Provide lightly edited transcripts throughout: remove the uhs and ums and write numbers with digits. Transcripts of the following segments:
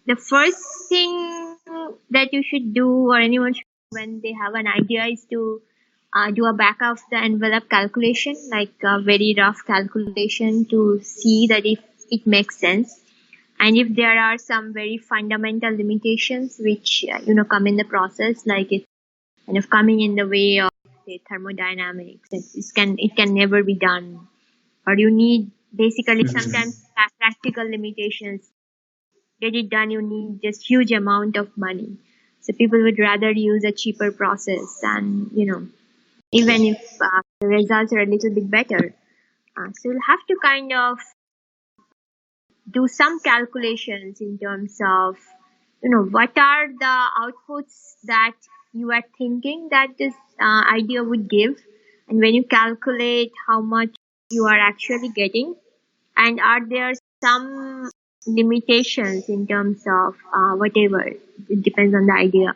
the first thing that you should do, or anyone should do when they have an idea, is to do a back of the envelope calculation, like a very rough calculation, to see that if it makes sense, and if there are some very fundamental limitations which come in the process, like it's kind of coming in the way of, say, thermodynamics, it can never be done, or you need basically sometimes practical limitations. Get it done, you need just huge amount of money. So people would rather use a cheaper process, and even if the results are a little bit better. So you'll have to kind of do some calculations in terms of, what are the outputs that you are thinking that this idea would give. And when you calculate how much you are actually getting, and are there some limitations in terms of whatever, it depends on the idea,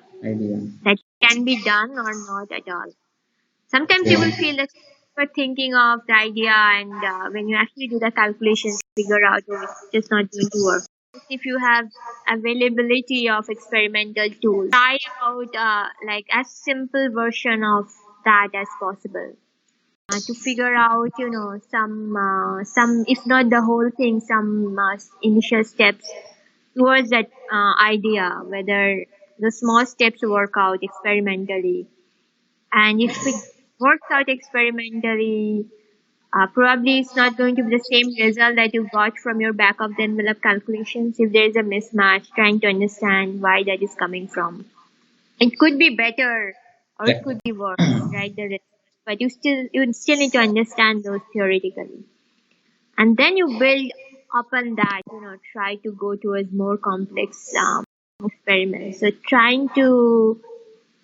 that can be done or not at all. Sometimes you will feel that you're thinking of the idea, and when you actually do the calculations, figure out, oh, it's just not going to work. If you have availability of experimental tools, try out like as simple version of that as possible, to figure out, some, if not the whole thing, some initial steps towards that idea, whether the small steps work out experimentally. And if it works out experimentally, probably it's not going to be the same result that you got from your back of the envelope calculations. If there is a mismatch, trying to understand why that is coming from. It could be better or it could be worse, right? But you still need to understand those theoretically. And then you build upon that, try to go towards more complex experiments. So trying to,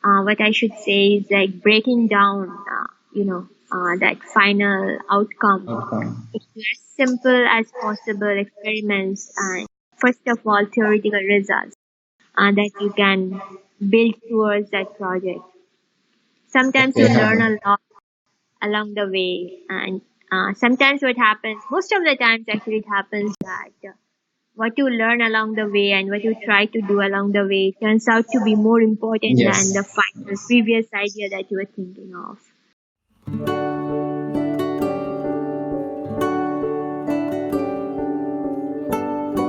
what I should say is like breaking down, that final outcome into as simple as possible experiments, and first of all, theoretical results that you can build towards that project. Sometimes you learn a lot along the way, and sometimes what happens, most of the times actually it happens that what you learn along the way and what you try to do along the way turns out to be more important than the final previous idea that you were thinking of.